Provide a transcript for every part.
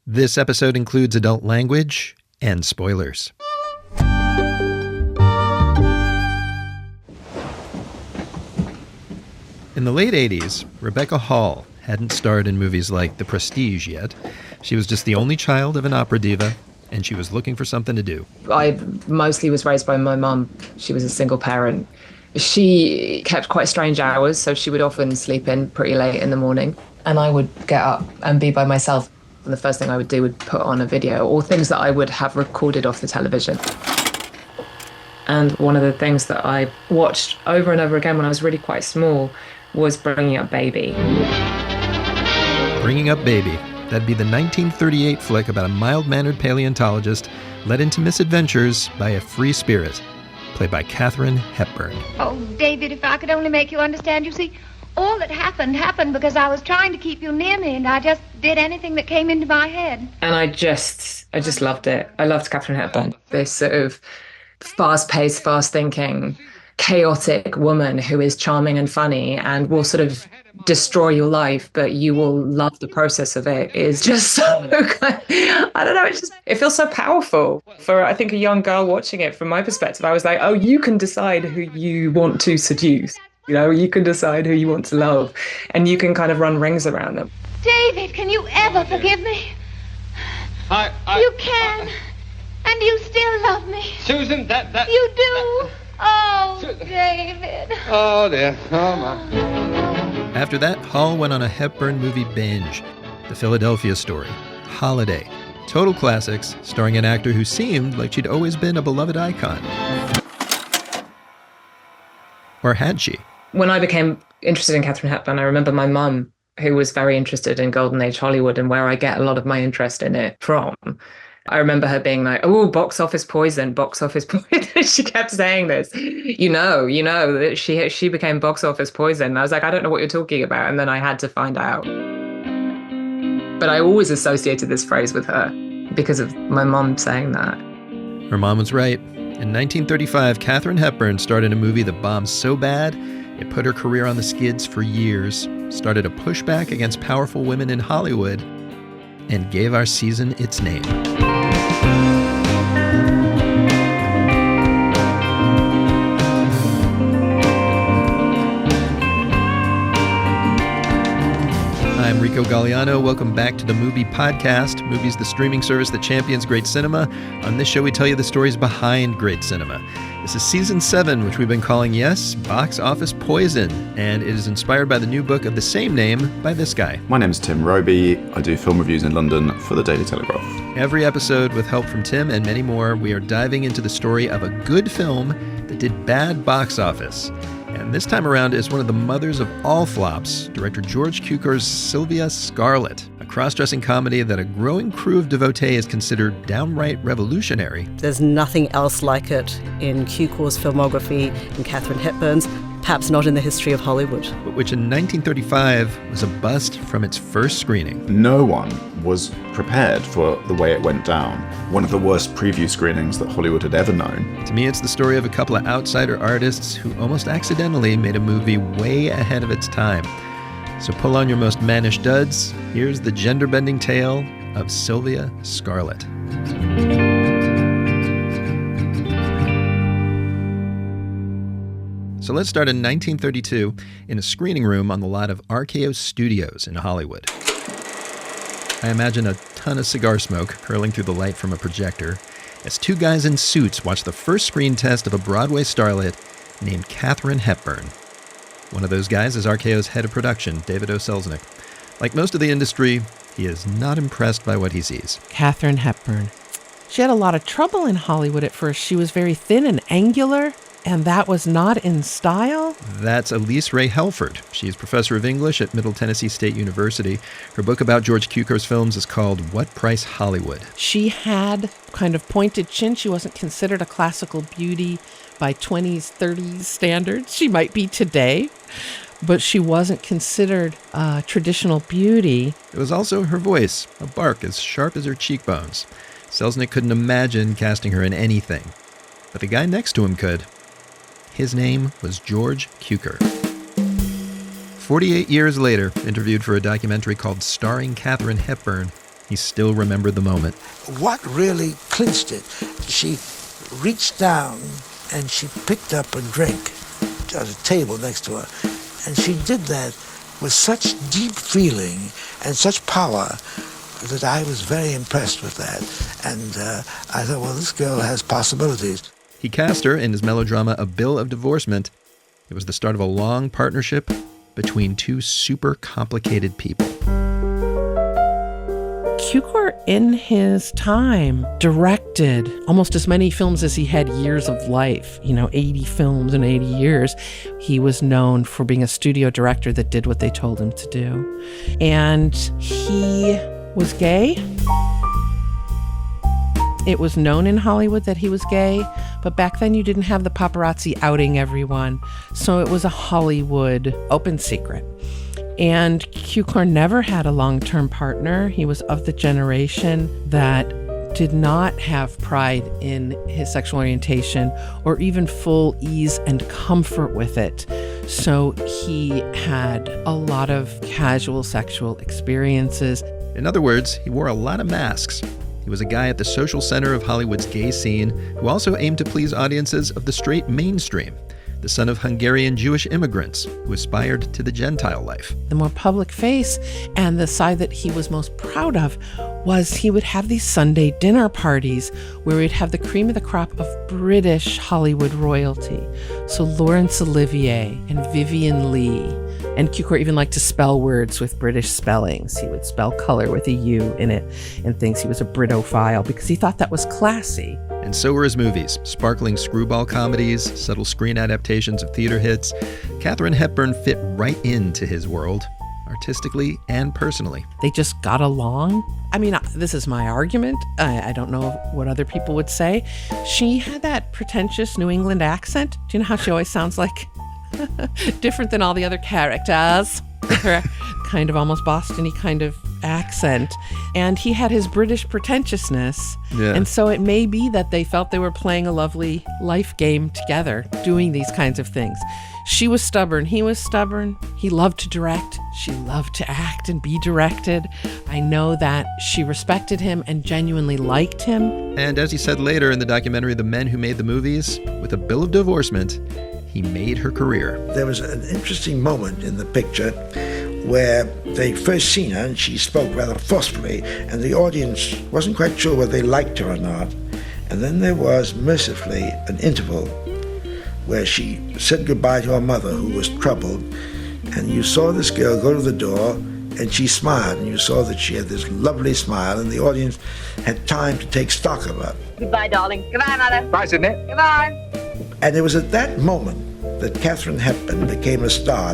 This episode includes adult language and spoilers. In the late 80s, Rebecca Hall hadn't starred in movies like The Prestige yet. She was just the only child of an opera diva, and she was looking for something to do. I mostly was raised by my mum. She was a single parent. She kept quite strange hours, so she would often sleep in pretty late in the morning. And I would get up and be by myself. And the first thing I would do would put on a video or things that I would have recorded off the television. And one of the things that I watched over and over again when I was really quite small was Bringing Up Baby. Bringing Up Baby. That'd be the 1938 flick about a mild-mannered paleontologist led into misadventures by a free spirit, played by Katharine Hepburn. Oh, David, if I could only make you understand. You see, all that happened because I was trying to keep you near me, and I just did anything that came into my head. And I just loved it. I loved Katharine Hepburn. This sort of fast-paced, fast-thinking, chaotic woman who is charming and funny and will sort of destroy your life, but you will love the process of it, is just so good. I don't know, it feels so powerful. For, I think, a young girl watching it, from my perspective, I was like, oh, you can decide who you want to seduce. You know, you can decide who you want to love, and you can kind of run rings around them. David, can you ever forgive me? You can, and you still love me. Susan, that... You do? Oh, David. Oh, dear. Oh, my. After that, Hall went on a Hepburn movie binge. The Philadelphia Story, Holiday, total classics, starring an actor who seemed like she'd always been a beloved icon. Or had she? When I became interested in Katharine Hepburn, I remember my mum, who was very interested in Golden Age Hollywood and where I get a lot of my interest in it from. I remember her being like, oh, box office poison, box office poison. She kept saying this. You know, that she became box office poison. And I was like, I don't know what you're talking about. And then I had to find out. But I always associated this phrase with her because of my mum saying that. Her mom was right. In 1935, Katharine Hepburn starred in a movie that bombed so bad, it put her career on the skids for years, started a pushback against powerful women in Hollywood, and gave our season its name. I'm Rico Gagliano. Welcome back to the MUBI Podcast. MUBI's the streaming service that champions great cinema. On this show, we tell you the stories behind great cinema. This is Season 7, which we've been calling, yes, Box Office Poison, and it is inspired by the new book of the same name by this guy. My name's Tim Roby. I do film reviews in London for the Daily Telegraph. Every episode, with help from Tim and many more, we are diving into the story of a good film that did bad box office. And this time around is one of the mothers of all flops, director George Cukor's Sylvia Scarlett, a cross-dressing comedy that a growing crew of devotees is considered downright revolutionary. There's nothing else like it in Cukor's filmography, in Katharine Hepburn's, perhaps not in the history of Hollywood. But which in 1935 was a bust from its first screening. No one was prepared for the way it went down. One of the worst preview screenings that Hollywood had ever known. To me, it's the story of a couple of outsider artists who almost accidentally made a movie way ahead of its time. So pull on your most mannish duds. Here's the gender-bending tale of Sylvia Scarlett. So let's start in 1932 in a screening room on the lot of RKO Studios in Hollywood. I imagine a ton of cigar smoke hurling through the light from a projector as two guys in suits watch the first screen test of a Broadway starlet named Katharine Hepburn. One of those guys is RKO's head of production, David O. Selznick. Like most of the industry, he is not impressed by what he sees. Katharine Hepburn. She had a lot of trouble in Hollywood at first. She was very thin and angular, and that was not in style. That's Elyce Rae Helford. She's professor of English at Middle Tennessee State University. Her book about George Cukor's films is called What Price Hollywood? She had kind of pointed chin. She wasn't considered a classical beauty by 20s, 30s standards. She might be today, but she wasn't considered traditional beauty. It was also her voice, a bark as sharp as her cheekbones. Selznick couldn't imagine casting her in anything, but the guy next to him could. His name was George Cukor. 48 years later, interviewed for a documentary called Starring Katharine Hepburn, He still remembered the moment. What really clinched it, she reached down and she picked up a drink at a table next to her. And she did that with such deep feeling and such power that I was very impressed with that. And I thought, well, this girl has possibilities. He cast her in his melodrama A Bill of Divorcement. It was the start of a long partnership between two super complicated people. Cukor, in his time, directed almost as many films as he had years of life. 80 films in 80 years. He was known for being a studio director that did what they told him to do. And he was gay. It was known in Hollywood that he was gay, but back then you didn't have the paparazzi outing everyone, so it was a Hollywood open secret. And Cukor never had a long-term partner. He was of the generation that did not have pride in his sexual orientation or even full ease and comfort with it. So he had a lot of casual sexual experiences. In other words, he wore a lot of masks. He was a guy at the social center of Hollywood's gay scene who also aimed to please audiences of the straight mainstream, the son of Hungarian Jewish immigrants who aspired to the Gentile life. The more public face and the side that he was most proud of was he would have these Sunday dinner parties where he'd have the cream of the crop of British Hollywood royalty. So Laurence Olivier and Vivian Leigh. And Cukor even liked to spell words with British spellings. He would spell color with a U in it and thinks he was a Britophile because he thought that was classy. And so were his movies, sparkling screwball comedies, subtle screen adaptations of theater hits. Katharine Hepburn fit right into his world, artistically and personally. They just got along. I mean, this is my argument. I don't know what other people would say. She had that pretentious New England accent. Do you know how she always sounds like different than all the other characters? Her kind of almost Boston-y kind of accent. And he had his British pretentiousness. Yeah. And so it may be that they felt they were playing a lovely life game together, doing these kinds of things. She was stubborn. He was stubborn. He loved to direct. She loved to act and be directed. I know that she respected him and genuinely liked him. And as he said later in the documentary The Men Who Made the Movies, with A Bill of Divorcement, he made her career. There was an interesting moment in the picture where they'd first seen her and she spoke rather forcefully and the audience wasn't quite sure whether they liked her or not. And then there was, mercifully, an interval where she said goodbye to her mother, who was troubled, and you saw this girl go to the door and she smiled, and you saw that she had this lovely smile, and the audience had time to take stock of her. Goodbye, darling. Goodbye, Mother. Bye, Sydney. Goodbye. And it was at that moment that Katharine Hepburn became a star.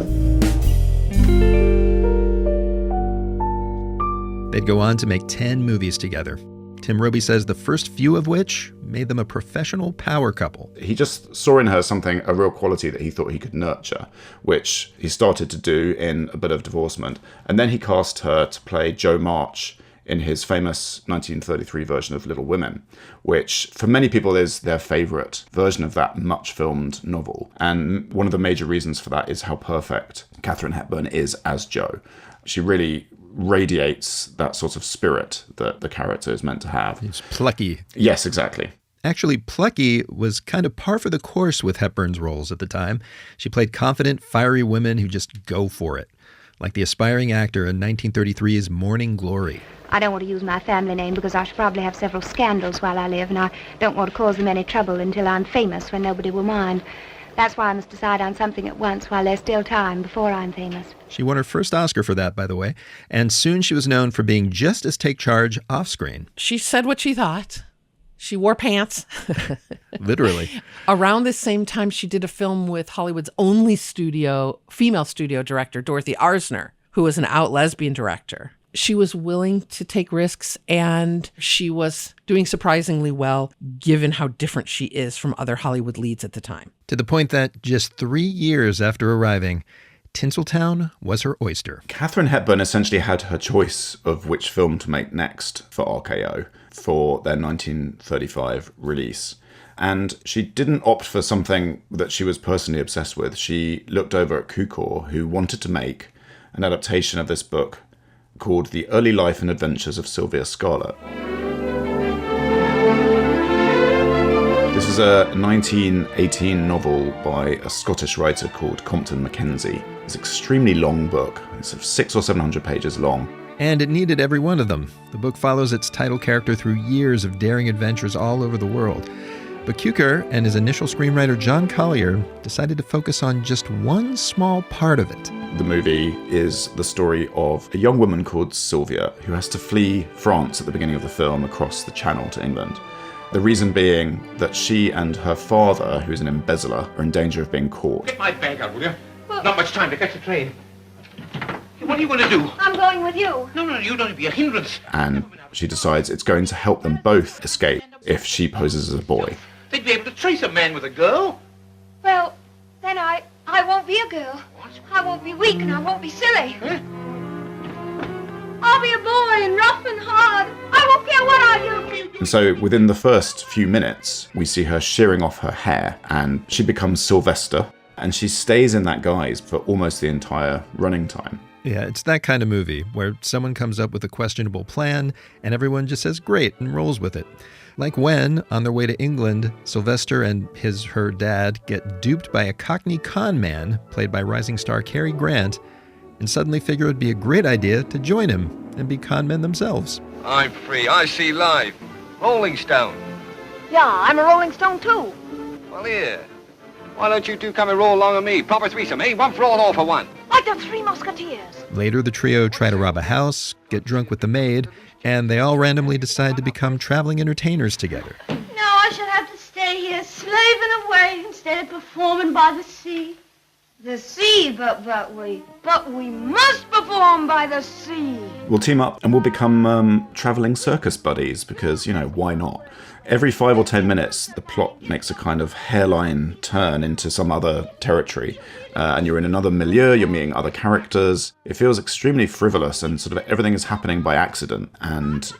They'd go on to make 10 movies together. Tim Robey says the first few of which made them a professional power couple. He just saw in her something, a real quality that he thought he could nurture, which he started to do in A Bit of Divorcement. And then he cast her to play Jo March in his famous 1933 version of Little Women, which for many people is their favourite version of that much-filmed novel. And one of the major reasons for that is how perfect Katharine Hepburn is as Jo. She really radiates that sort of spirit that the character is meant to have. It's plucky. Yes, exactly. Actually, plucky was kind of par for the course with Hepburn's roles at the time. She played confident, fiery women who just go for it, like the aspiring actor in 1933's Morning Glory. I don't want to use my family name because I should probably have several scandals while I live, and I don't want to cause them any trouble until I'm famous when nobody will mind. That's why I must decide on something at once while there's still time before I'm famous. She won her first Oscar for that, by the way, and soon she was known for being just as take charge off-screen. She said what she thought. She wore pants. Literally. Around this same time, she did a film with Hollywood's only female studio director, Dorothy Arzner, who was an out lesbian director. She was willing to take risks, and she was doing surprisingly well, given how different she is from other Hollywood leads at the time. To the point that just 3 years after arriving, Tinseltown was her oyster. Katharine Hepburn essentially had her choice of which film to make next for RKO for their 1935 release. And she didn't opt for something that she was personally obsessed with. She looked over at Cukor, who wanted to make an adaptation of this book called The Early Life and Adventures of Sylvia Scarlett. This is a 1918 novel by a Scottish writer called Compton Mackenzie. It's an extremely long book. It's 600 or 700 pages long. And it needed every one of them. The book follows its title character through years of daring adventures all over the world. But Cukor and his initial screenwriter John Collier decided to focus on just one small part of it. The movie is the story of a young woman called Sylvia who has to flee France at the beginning of the film across the Channel to England. The reason being that she and her father, who's an embezzler, are in danger of being caught. Get my bag out, will you? Not much time to catch the train. What are you going to do? I'm going with you. No, you don't be a hindrance. And she decides it's going to help them both escape if she poses as a boy. They'd be able to trace a man with a girl. Well, then I won't be a girl. What? I won't be weak and I won't be silly. Huh? I'll be a boy and rough and hard. I won't care what I do. And so within the first few minutes, we see her shearing off her hair and she becomes Sylvester, and she stays in that guise for almost the entire running time. Yeah, it's that kind of movie where someone comes up with a questionable plan and everyone just says great and rolls with it. Like when, on their way to England, Sylvester and her dad get duped by a Cockney con man, played by rising star Cary Grant, and suddenly figure it would be a great idea to join him and be con men themselves. I'm free. I see live. Rolling Stone. Yeah, I'm a Rolling Stone too. Well, here. Why don't you two come and roll along with me? Proper threesome, eh? One for all, all for one. Like the Three Musketeers. Later, the trio try to rob a house, get drunk with the maid, and they all randomly decide to become traveling entertainers together. No, I shall have to stay here, slaving away instead of performing by the sea. The sea, but we must perform by the sea. We'll team up and we'll become travelling circus buddies because, why not? Every 5 or 10 minutes, the plot makes a kind of hairline turn into some other territory. And you're in another milieu, you're meeting other characters. It feels extremely frivolous and sort of everything is happening by accident. And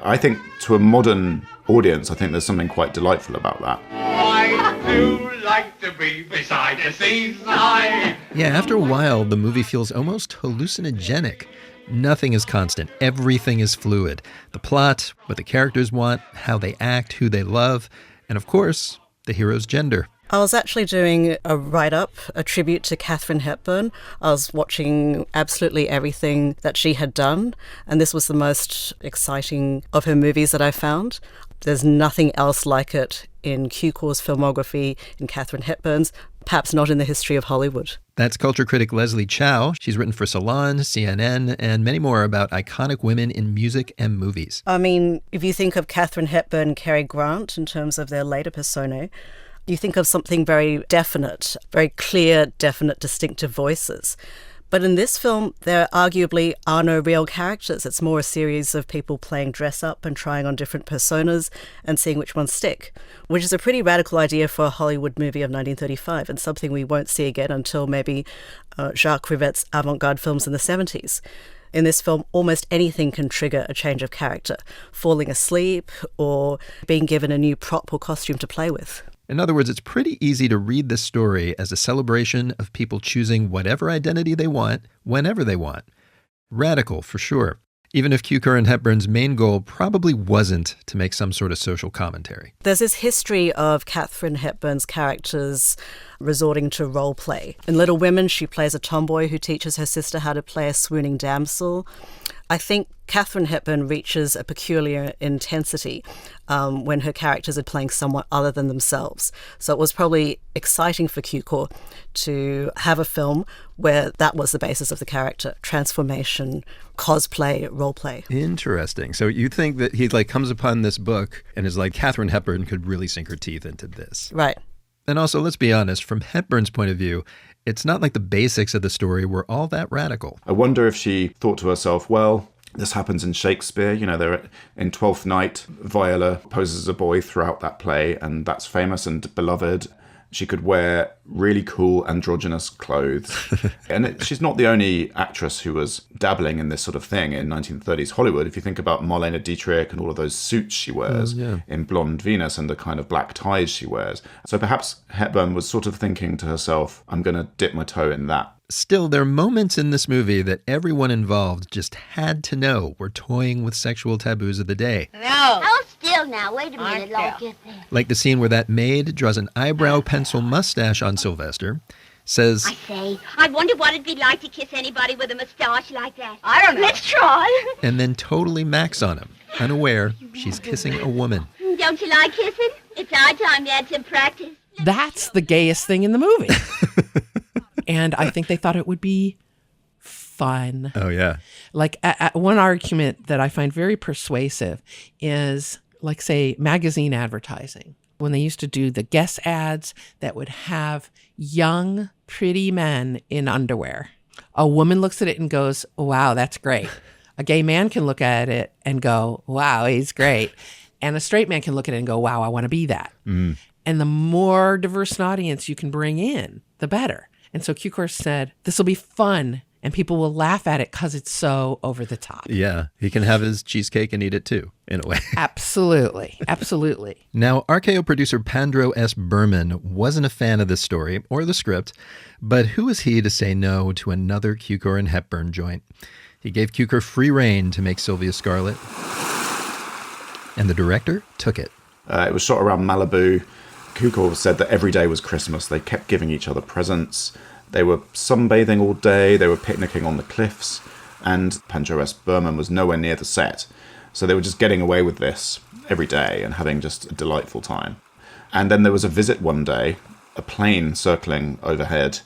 I think to a modern audience, I think there's something quite delightful about that. I do like to be beside the seaside. Yeah, after a while, the movie feels almost hallucinogenic. Nothing is constant. Everything is fluid. The plot, what the characters want, how they act, who they love, and of course, the hero's gender. I was actually doing a write-up, a tribute to Katharine Hepburn. I was watching absolutely everything that she had done, and this was the most exciting of her movies that I found. There's nothing else like it in Cukor's filmography, in Katharine Hepburn's, perhaps not in the history of Hollywood. That's culture critic Lesley Chow. She's written for Salon, CNN, and many more about iconic women in music and movies. I mean, if you think of Katharine Hepburn and Cary Grant in terms of their later personae, you think of something very definite, very clear, definite, distinctive voices. But in this film, there arguably are no real characters. It's more a series of people playing dress-up and trying on different personas and seeing which ones stick, which is a pretty radical idea for a Hollywood movie of 1935 and something we won't see again until maybe Jacques Rivette's avant-garde films in the 70s. In this film, almost anything can trigger a change of character, falling asleep or being given a new prop or costume to play with. In other words, it's pretty easy to read this story as a celebration of people choosing whatever identity they want, whenever they want. Radical, for sure. Even if Cukor and Hepburn's main goal probably wasn't to make some sort of social commentary. There's this history of Katharine Hepburn's characters resorting to role play. In Little Women, she plays a tomboy who teaches her sister how to play a swooning damsel. I think Katharine Hepburn reaches a peculiar intensity when her characters are playing someone other than themselves. So it was probably exciting for Cukor to have a film where that was the basis of the character, transformation, cosplay, role play. Interesting. So you think that he comes upon this book and is like, Katharine Hepburn could really sink her teeth into this. Right. And also, let's be honest, from Hepburn's point of view, it's not like the basics of the story were all that radical. I wonder if she thought to herself, well, this happens in Shakespeare. They're in Twelfth Night. Viola poses as a boy throughout that play, and that's famous and beloved. She could wear really cool androgynous clothes. And she's not the only actress who was dabbling in this sort of thing in 1930s Hollywood. If you think about Marlene Dietrich and all of those suits she wears in Blonde Venus and the kind of black ties she wears. So perhaps Hepburn was sort of thinking to herself, I'm going to dip my toe in that Still, there are moments in this movie that everyone involved just had to know were toying with sexual taboos of the day. No. Hold still now. Wait a minute. I'll get there. Like the scene where that maid draws an eyebrow pencil mustache on Sylvester, says, I say, I wonder what it'd be like to kiss anybody with a mustache like that. I don't know. Let's try. and then totally macks on him, unaware she's kissing a woman. Don't you like kissing? It's our time to add some practice. That's the gayest thing in the movie. And I think they thought it would be fun. Oh, yeah. Like one argument that I find very persuasive is, like, say, magazine advertising. When they used to do the Guess ads that would have young, pretty men in underwear. A woman looks at it and goes, wow, that's great. A gay man can look at it and go, wow, he's great. And a straight man can look at it and go, wow, I want to be that. Mm. And the more diverse an audience you can bring in, the better. And so Cukor said, this will be fun, and people will laugh at it because it's so over the top. Yeah, he can have his cheesecake and eat it too, in a way. Absolutely. Absolutely. Now, RKO producer Pandro S. Berman wasn't a fan of this story or the script, but who was he to say no to another Cukor and Hepburn joint? He gave Cukor free rein to make Sylvia Scarlett, and the director took it. It was shot around Malibu. Cukor said that every day was Christmas. They kept giving each other presents. They were sunbathing all day. They were picnicking on the cliffs. And Pandro S. Berman was nowhere near the set. So they were just getting away with this every day and having just a delightful time. And then there was a visit one day. A plane circling overhead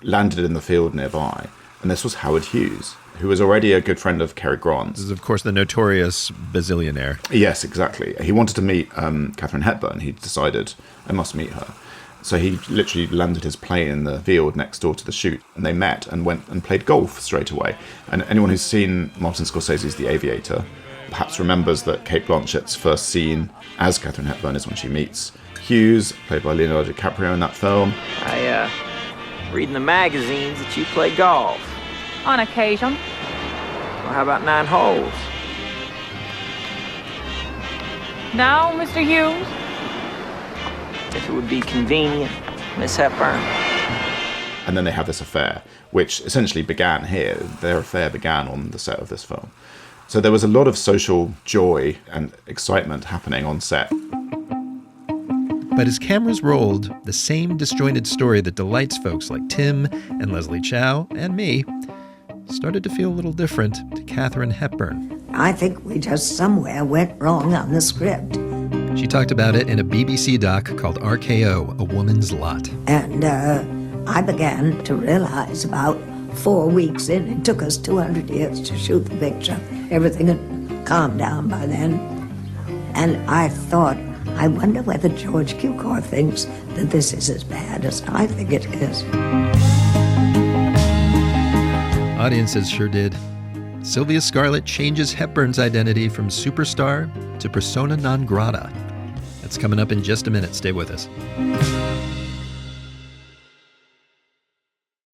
landed in the field nearby. And this was Howard Hughes, who was already a good friend of Cary Grant's. This is, of course, the notorious bazillionaire. Yes, exactly. He wanted to meet Katharine Hepburn. He decided, I must meet her. So he literally landed his plane in the field next door to the shoot, and they met and went and played golf straight away. And anyone who's seen Martin Scorsese's The Aviator perhaps remembers that Cate Blanchett's first scene as Katharine Hepburn is when she meets Hughes, played by Leonardo DiCaprio in that film. I read in the magazines that you play golf. On occasion. Well, how about 9 holes? Now, Mr. Hughes? If it would be convenient, Miss Hepburn. And then they have this affair, which essentially began here. Their affair began on the set of this film. So there was a lot of social joy and excitement happening on set. But as cameras rolled, the same disjointed story that delights folks like Tim and Lesley Chow and me started to feel a little different to Katharine Hepburn. I think we just somewhere went wrong on the script. She talked about it in a BBC doc called RKO, A Woman's Lot. And I began to realize about 4 weeks in, it took us 200 years to shoot the picture. Everything had calmed down by then. And I thought, I wonder whether George Cukor thinks that this is as bad as I think it is. Audiences sure did. Sylvia Scarlett changes Hepburn's identity from superstar to persona non grata. That's coming up in just a minute. Stay with us.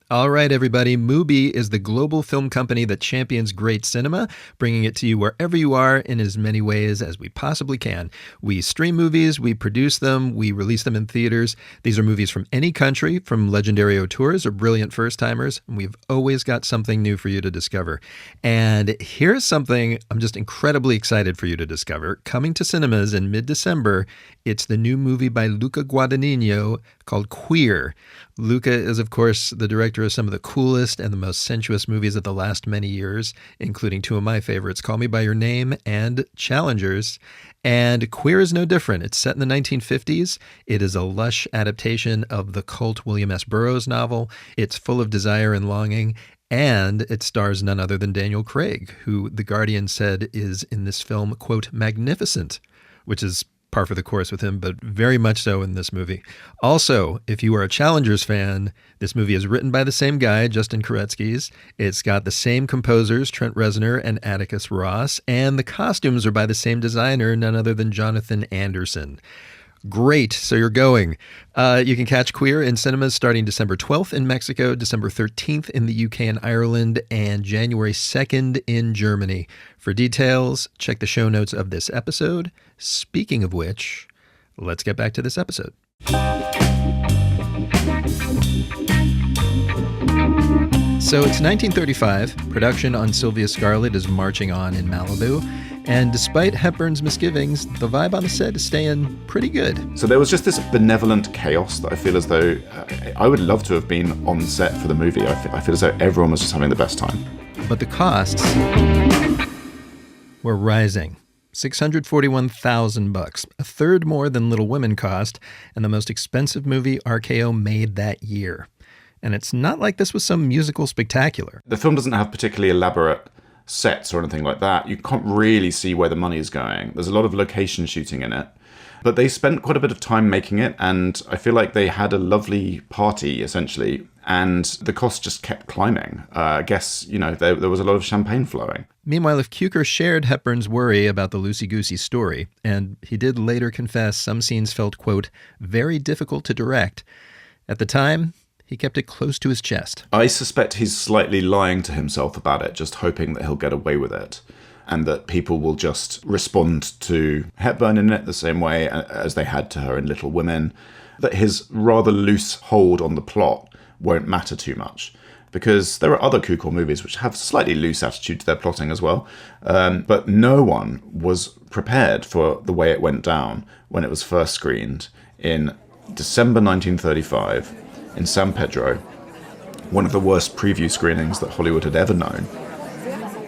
All right, everybody. MUBI is the global film company that champions great cinema, bringing it to you wherever you are in as many ways as we possibly can. We stream movies, we produce them, we release them in theaters. These are movies from any country, from legendary auteurs or brilliant first-timers, and we've always got something new for you to discover. And here's something I'm just incredibly excited for you to discover. Coming to cinemas in mid-December, it's the new movie by Luca Guadagnino called Queer. Luca is, of course, the director of some of the coolest and the most sensuous movies of the last many years, including 2 of my favorites, Call Me By Your Name and Challengers. And Queer is no different. It's set in the 1950s. It is a lush adaptation of the cult William S. Burroughs novel. It's full of desire and longing. And it stars none other than Daniel Craig, who The Guardian said is in this film, quote, magnificent, which is par for the course with him, but very much so in this movie. Also, if you are a Challengers fan, this movie is written by the same guy, Justin Koretsky's. It's got the same composers, Trent Reznor and Atticus Ross, and the costumes are by the same designer, none other than Jonathan Anderson. Great. So you're going. You can catch Queer in cinemas starting December 12th in Mexico, December 13th in the UK and Ireland, and January 2nd in Germany. For details, check the show notes of this episode. Speaking of which, let's get back to this episode. So it's 1935. Production on Sylvia Scarlett is marching on in Malibu. And despite Hepburn's misgivings, the vibe on the set is staying pretty good. So there was just this benevolent chaos that I feel as though I would love to have been on set for the movie. I feel as though everyone was just having the best time. But the costs were rising. $641,000, a third more than Little Women cost, and the most expensive movie RKO made that year. And it's not like this was some musical spectacular. The film doesn't have particularly elaborate sets or anything like that. You can't really see where the money is going. There's a lot of location shooting in it. But they spent quite a bit of time making it, and I feel like they had a lovely party, essentially, and the cost just kept climbing. I guess, there was a lot of champagne flowing. Meanwhile, if Cukor shared Hepburn's worry about the loosey-goosey story, and he did later confess some scenes felt, quote, very difficult to direct, at the time, he kept it close to his chest. I suspect he's slightly lying to himself about it, just hoping that he'll get away with it, and that people will just respond to Hepburn in it the same way as they had to her in Little Women, that his rather loose hold on the plot won't matter too much. Because there are other Cukor movies which have slightly loose attitude to their plotting as well. But no one was prepared for the way it went down when it was first screened in December 1935 in San Pedro, one of the worst preview screenings that Hollywood had ever known.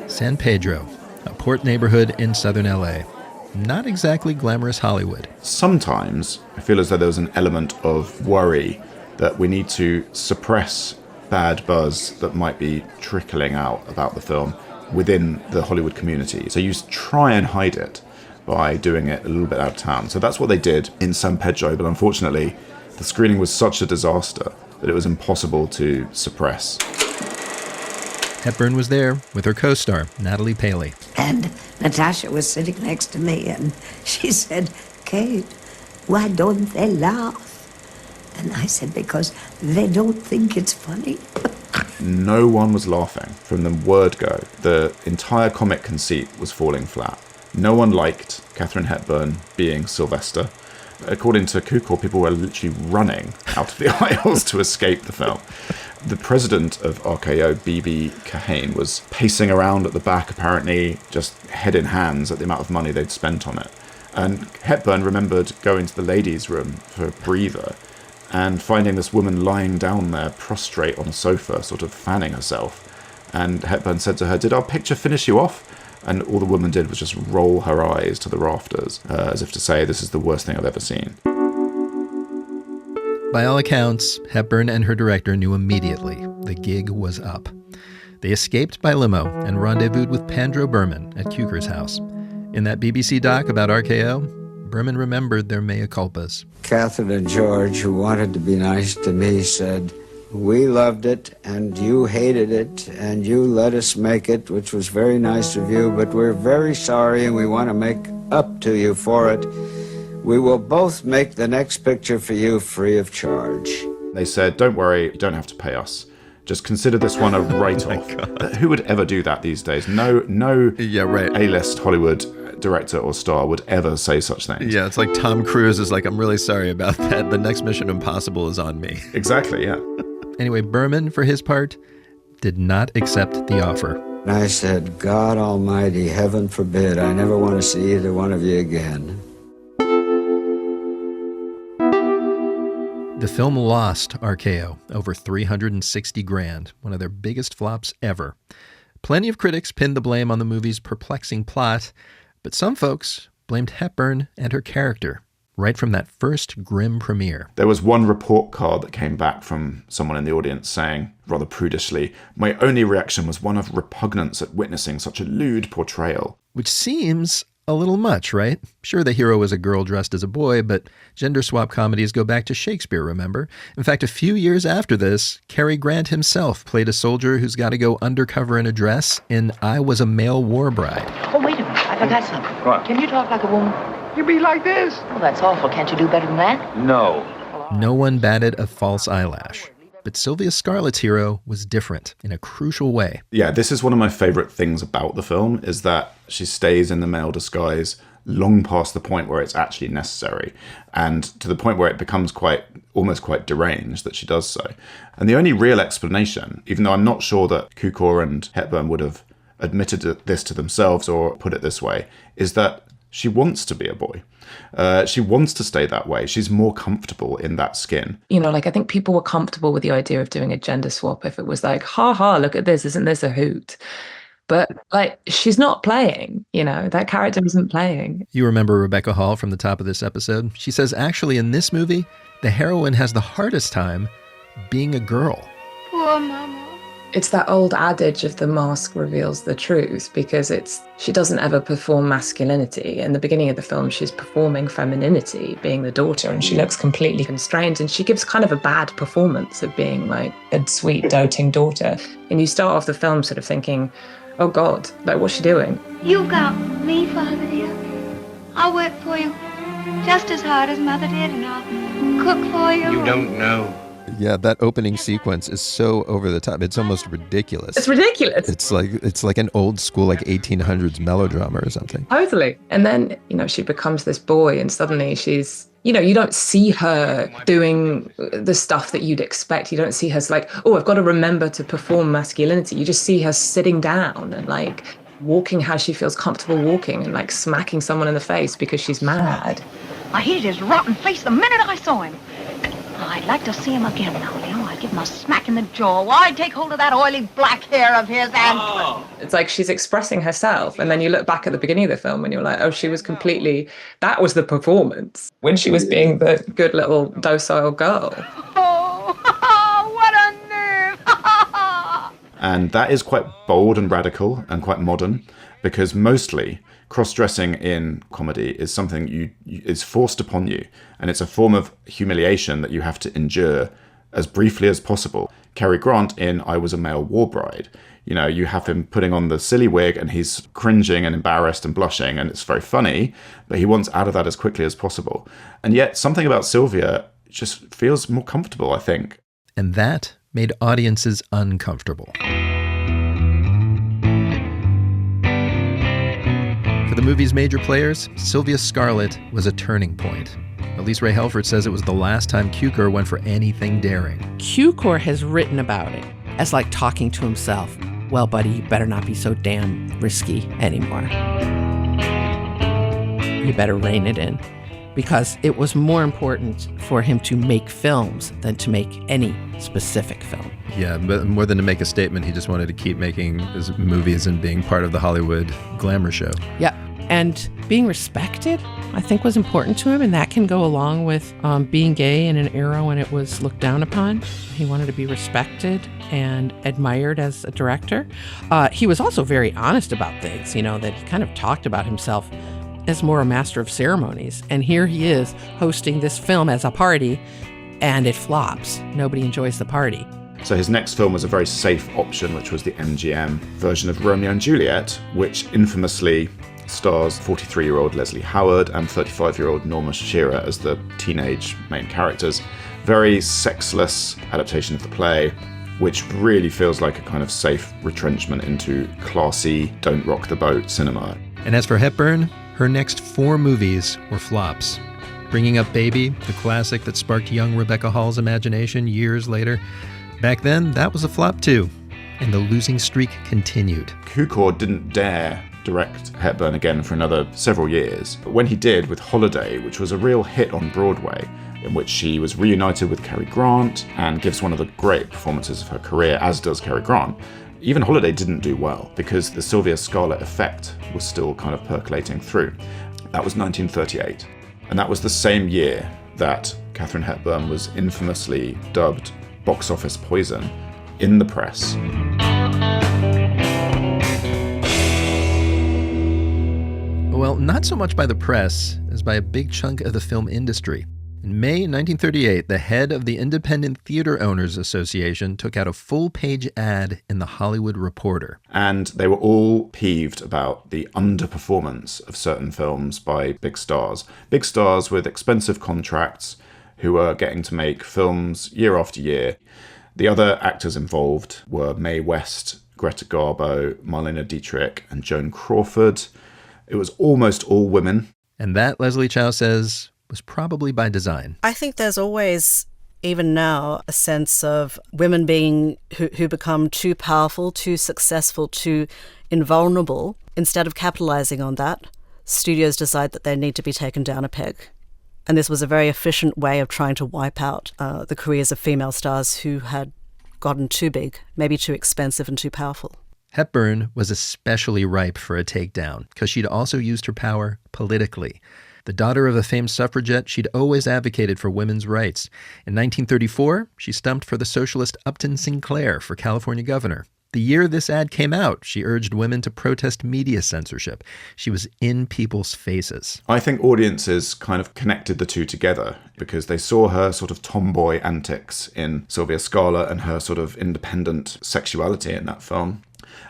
San Pedro, a port neighborhood in southern LA. Not exactly glamorous Hollywood. Sometimes I feel as though there was an element of worry that we need to suppress bad buzz that might be trickling out about the film within the Hollywood community. So you try and hide it by doing it a little bit out of town. So that's what they did in San Pedro, but unfortunately the screening was such a disaster that it was impossible to suppress. Hepburn was there with her co-star, Natalie Paley. And Natasha was sitting next to me, and she said, Kate, why don't they laugh? And I said, because they don't think it's funny. No one was laughing from the word go. The entire comic conceit was falling flat. No one liked Katharine Hepburn being Sylvester. According to Cukor, people were literally running out of the aisles to escape the film. The president of RKO, B.B. Kahane, was pacing around at the back, apparently just head in hands at the amount of money they'd spent on it. And Hepburn remembered going to the ladies' room for a breather and finding this woman lying down there, prostrate on a sofa, sort of fanning herself. And Hepburn said to her, "Did our picture finish you off?" And all the woman did was just roll her eyes to the rafters, as if to say, this is the worst thing I've ever seen. By all accounts, Hepburn and her director knew immediately the gig was up. They escaped by limo and rendezvoused with Pandro Berman at Cukor's house. In that BBC doc about RKO, Berman remembered their mea culpas. Catherine and George, who wanted to be nice to me, said, "We loved it, and you hated it, and you let us make it, which was very nice of you, but we're very sorry, and we want to make up to you for it. We will both make the next picture for you free of charge." They said, "Don't worry, you don't have to pay us. Just consider this one a write-off." Who would ever do that these days? No A-list Hollywood director or star would ever say such things. Yeah, it's like Tom Cruise is like, "I'm really sorry about that. The next Mission Impossible is on me." Exactly, yeah. Anyway, Berman, for his part, did not accept the offer. I said, "God Almighty, heaven forbid, I never want to see either one of you again." The film lost RKO over $360,000, one of their biggest flops ever. Plenty of critics pinned the blame on the movie's perplexing plot, but some folks blamed Hepburn and her character right from that first grim premiere. There was one report card that came back from someone in the audience saying, rather prudishly, "My only reaction was one of repugnance at witnessing such a lewd portrayal." Which seems a little much, right? Sure, the hero was a girl dressed as a boy, but gender swap comedies go back to Shakespeare, remember? In fact, a few years after this, Cary Grant himself played a soldier who's got to go undercover in a dress in I Was a Male War Bride. Oh, wait a minute. I forgot something. What? Can you talk like a woman? You be like this? Oh, that's awful. Can't you do better than that? No. No one batted a false eyelash. But Sylvia Scarlett's hero was different in a crucial way. Yeah, this is one of my favorite things about the film, is that she stays in the male disguise long past the point where it's actually necessary, and to the point where it becomes almost quite deranged that she does so. And the only real explanation, even though I'm not sure that Cukor and Hepburn would have admitted this to themselves or put it this way, is that she wants to be a boy. She wants to stay that way. She's more comfortable in that skin. You know, like, I think people were comfortable with the idea of doing a gender swap if it was like, ha ha, look at this, isn't this a hoot? But, like, she's not playing, you know, that character isn't playing. You remember Rebecca Hall from the top of this episode? She says, actually, in this movie, the heroine has the hardest time being a girl. Poor Mama. It's that old adage of the mask reveals the truth, because she doesn't ever perform masculinity. In the beginning of the film, she's performing femininity, being the daughter, and she looks completely constrained, and she gives kind of a bad performance of being like a sweet, doting daughter. And you start off the film sort of thinking, oh God, like, what's she doing? You got me, Father dear. I'll work for you just as hard as Mother did, and I'll cook for you. You don't know. Yeah, that opening sequence is so over the top. It's almost ridiculous. It's ridiculous. It's like an old school, like 1800s melodrama or something. Totally. And then, you know, she becomes this boy, and suddenly she's, you know, you don't see her doing the stuff that you'd expect. You don't see her like, oh, I've got to remember to perform masculinity. You just see her sitting down and like walking how she feels comfortable walking, and like smacking someone in the face because she's mad. I hated his rotten face the minute I saw him. I'd like to see him again now, Leo. I'd give him a smack in the jaw. I'd take hold of that oily black hair of his and... It's like she's expressing herself, and then you look back at the beginning of the film and you're like, oh, she was completely... That was the performance when she was being the good little docile girl. Oh, what a nerve! And that is quite bold and radical and quite modern, because mostly cross-dressing in comedy is something is forced upon you, and it's a form of humiliation that you have to endure as briefly as possible. Cary Grant in I Was a Male War Bride, you know, you have him putting on the silly wig and he's cringing and embarrassed and blushing, and it's very funny, but he wants out of that as quickly as possible. And yet something about Sylvia just feels more comfortable, I think. And that made audiences uncomfortable. For the movie's major players, Sylvia Scarlett was a turning point. Elyce Rae Helford says it was the last time Cukor went for anything daring. Cukor has written about it as like talking to himself. Well, buddy, you better not be so damn risky anymore. You better rein it in. Because it was more important for him to make films than to make any specific film. Yeah, but more than to make a statement, he just wanted to keep making his movies and being part of the Hollywood glamour show. Yeah, and being respected, I think, was important to him, and that can go along with being gay in an era when it was looked down upon. He wanted to be respected and admired as a director. He was also very honest about things, you know, that he kind of talked about himself as more a master of ceremonies. And here he is hosting this film as a party, and it flops. Nobody enjoys the party. So his next film was a very safe option, which was the MGM version of Romeo and Juliet, which infamously stars 43-year-old Lesley Howard and 35-year-old Norma Shearer as the teenage main characters. Very sexless adaptation of the play, which really feels like a kind of safe retrenchment into classy, don't rock the boat cinema. And as for Hepburn, her next 4 movies were flops. Bringing Up Baby, the classic that sparked young Rebecca Hall's imagination years later. Back then, that was a flop too, and the losing streak continued. Cukor didn't dare direct Hepburn again for another several years, but when he did with Holiday, which was a real hit on Broadway, in which she was reunited with Cary Grant and gives one of the great performances of her career, as does Cary Grant, even Holiday didn't do well because the Sylvia Scarlett effect was still kind of percolating through. That was 1938. And that was the same year that Katharine Hepburn was infamously dubbed box office poison in the press. Well, not so much by the press as by a big chunk of the film industry. In May 1938, the head of the Independent Theater Owners Association took out a full-page ad in the Hollywood Reporter. And they were all peeved about the underperformance of certain films by big stars. Big stars with expensive contracts who were getting to make films year after year. The other actors involved were Mae West, Greta Garbo, Marlene Dietrich, and Joan Crawford. It was almost all women. And that, Lesley Chow says, was probably by design. I think there's always, even now, a sense of women being who become too powerful, too successful, too invulnerable. Instead of capitalizing on that, studios decide that they need to be taken down a peg. And this was a very efficient way of trying to wipe out the careers of female stars who had gotten too big, maybe too expensive and too powerful. Hepburn was especially ripe for a takedown because she'd also used her power politically. The daughter of a famed suffragette, she'd always advocated for women's rights. In 1934, she stumped for the socialist Upton Sinclair for California governor. The year this ad came out, she urged women to protest media censorship. She was in people's faces. I think audiences kind of connected the two together because they saw her sort of tomboy antics in Sylvia Scarlett and her sort of independent sexuality in that film.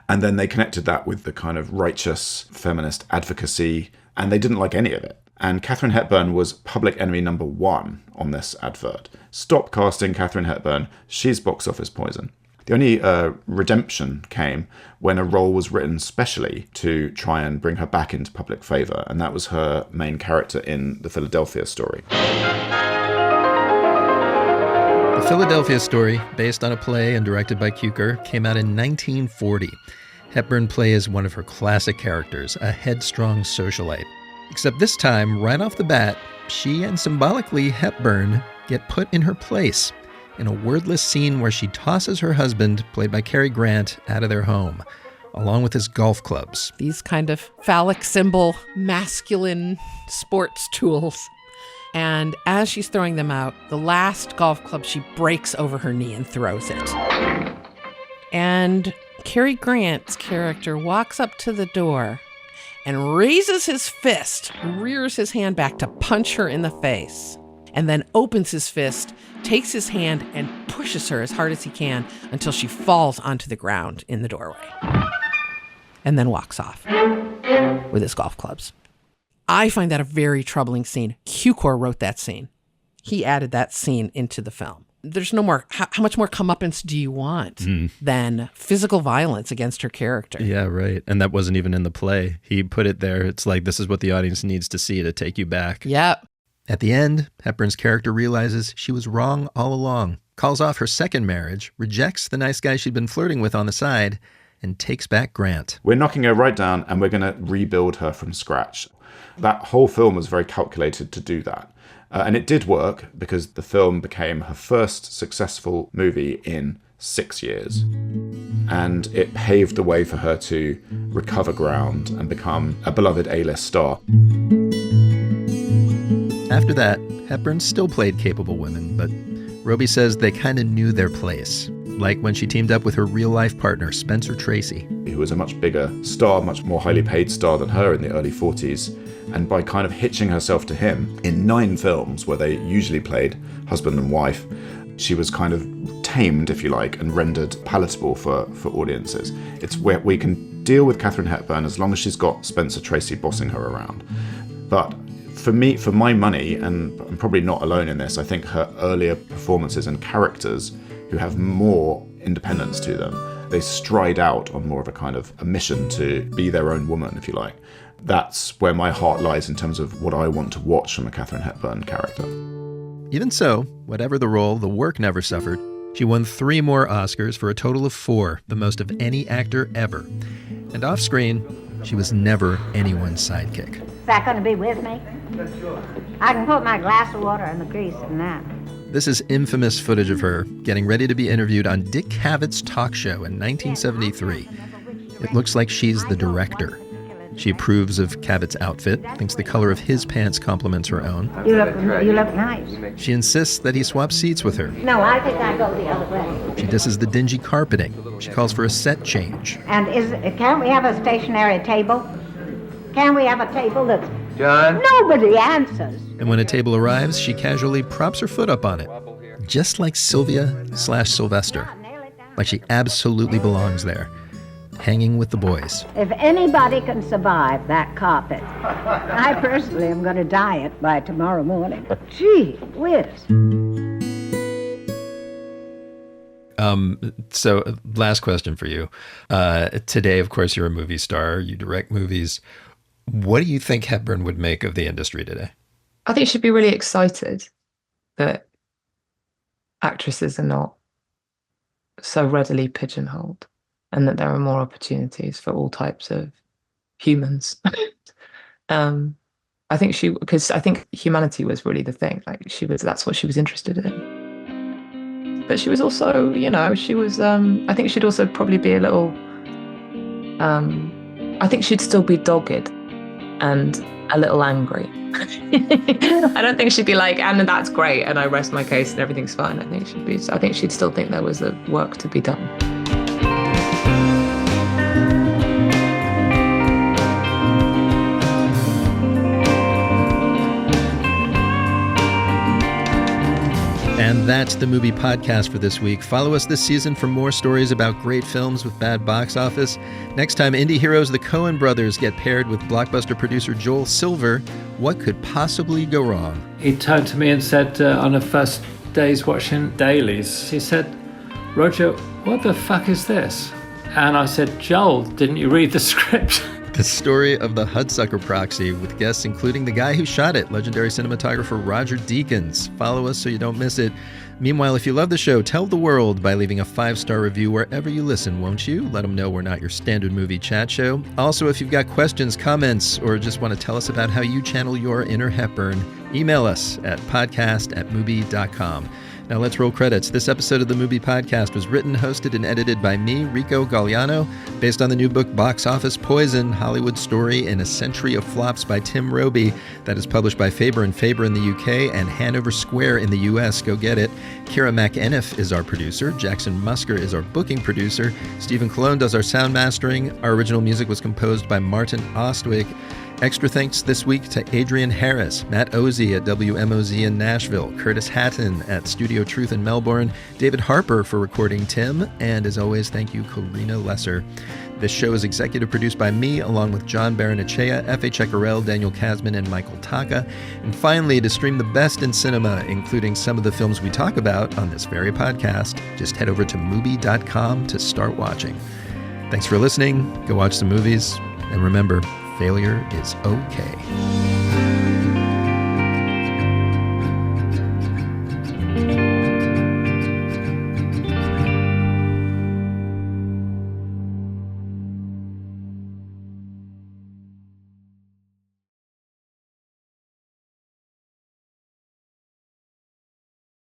And then they connected that with the kind of righteous feminist advocacy, and they didn't like any of it. And Katharine Hepburn was public enemy number 1 on this advert. Stop casting Katharine Hepburn. She's box office poison. The only redemption came when a role was written specially to try and bring her back into public favour, and that was her main character in The Philadelphia Story. The Philadelphia Story, based on a play and directed by Cukor, came out in 1940. Hepburn plays one of her classic characters, a headstrong socialite. Except this time, right off the bat, she and symbolically Hepburn get put in her place in a wordless scene where she tosses her husband, played by Cary Grant, out of their home, along with his golf clubs. These kind of phallic symbol, masculine sports tools. And as she's throwing them out, the last golf club she breaks over her knee and throws it. And Cary Grant's character walks up to the door and raises his fist, rears his hand back to punch her in the face, and then opens his fist, takes his hand, and pushes her as hard as he can until she falls onto the ground in the doorway, and then walks off with his golf clubs. I find that a very troubling scene. Cukor wrote that scene. He added that scene into the film. There's no more, how much more comeuppance do you want than physical violence against her character? Yeah, right. And that wasn't even in the play. He put it there. It's like, this is what the audience needs to see to take you back. Yeah. At the end, Hepburn's character realizes she was wrong all along, calls off her second marriage, rejects the nice guy she'd been flirting with on the side, and takes back Grant. We're knocking her right down and we're going to rebuild her from scratch. That whole film was very calculated to do that. And it did work because the film became her first successful movie in 6 years. And it paved the way for her to recover ground and become a beloved A-list star. After that, Hepburn still played capable women, but Roby says they kind of knew their place. Like when she teamed up with her real-life partner, Spencer Tracy, who was a much bigger star, much more highly paid star than her in the early 40s. And by kind of hitching herself to him in 9 films where they usually played husband and wife, she was kind of tamed, if you like, and rendered palatable for audiences. It's where we can deal with Katharine Hepburn as long as she's got Spencer Tracy bossing her around. But for me, for my money, and I'm probably not alone in this, I think her earlier performances and characters who have more independence to them, they stride out on more of a kind of a mission to be their own woman, if you like. That's where my heart lies in terms of what I want to watch from a Katharine Hepburn character. Even so, whatever the role, the work never suffered. She won 3 more Oscars for a total of 4, the most of any actor ever. And off-screen, she was never anyone's sidekick. Is that going to be with me? I can put my glass of water in the grease in that. This is infamous footage of her getting ready to be interviewed on Dick Cavett's talk show in 1973. It looks like she's the director. She approves of Cavett's outfit, thinks the color of his pants complements her own. You look nice. She insists that he swap seats with her. No, I think I go the other way. She disses the dingy carpeting. She calls for a set change. And can't we have a stationary table? Can we have a table that's... John? Nobody answers. And when a table arrives, she casually props her foot up on it. Just like Sylvia/Sylvester. Like she absolutely belongs there, hanging with the boys. If anybody can survive that carpet, I personally am going to dye it by tomorrow morning. Gee whiz. So last question for you. Today, of course, you're a movie star. You direct movies. What do you think Hepburn would make of the industry today? I think she'd be really excited that actresses are not so readily pigeonholed and that there are more opportunities for all types of humans. I think because I think humanity was really the thing. Like that's what she was interested in. But she was also, she was, I think she'd also probably be a little, I think she'd still be dogged and a little angry. I don't think she'd be like, and that's great, and I rest my case and everything's fine. I think she'd still think there was a work to be done. And that's the MUBI Podcast for this week. Follow us this season for more stories about great films with bad box office. Next time, indie heroes the Coen brothers get paired with blockbuster producer Joel Silver. What could possibly go wrong? He turned to me and said on the first days watching dailies, he said, "Roger, what the fuck is this?" And I said, "Joel, didn't you read the script?" The story of the Hudsucker Proxy, with guests including the guy who shot it, legendary cinematographer Roger Deakins. Follow us so you don't miss it. Meanwhile, if you love the show, tell the world by leaving a 5-star review wherever you listen, won't you? Let them know we're not your standard movie chat show. Also, if you've got questions, comments, or just want to tell us about how you channel your inner Hepburn, email us at podcast@mubi.com. Now let's roll credits. This episode of the MUBI Podcast was written, hosted, and edited by me, Rico Gagliano, based on the new book Box Office Poison, Hollywood Story in a Century of Flops by Tim Roby, that is published by Faber & Faber in the UK and Hanover Square in the US. Go get it. Kira McEniff is our producer. Jackson Musker is our booking producer. Stephen Colon does our sound mastering. Our original music was composed by Martin Ostwick. Extra thanks this week to Adrian Harris, Matt Ozzie at WMOZ in Nashville, Curtis Hatton at Studio Truth in Melbourne, David Harper for recording Tim, and as always, thank you, Corina Lesser. This show is executive produced by me, along with John Baranachea, F.A. Ceccarel, Daniel Kasman, and Michael Taka. And finally, to stream the best in cinema, including some of the films we talk about on this very podcast, just head over to MUBI.com to start watching. Thanks for listening. Go watch some movies. And remember, failure is okay.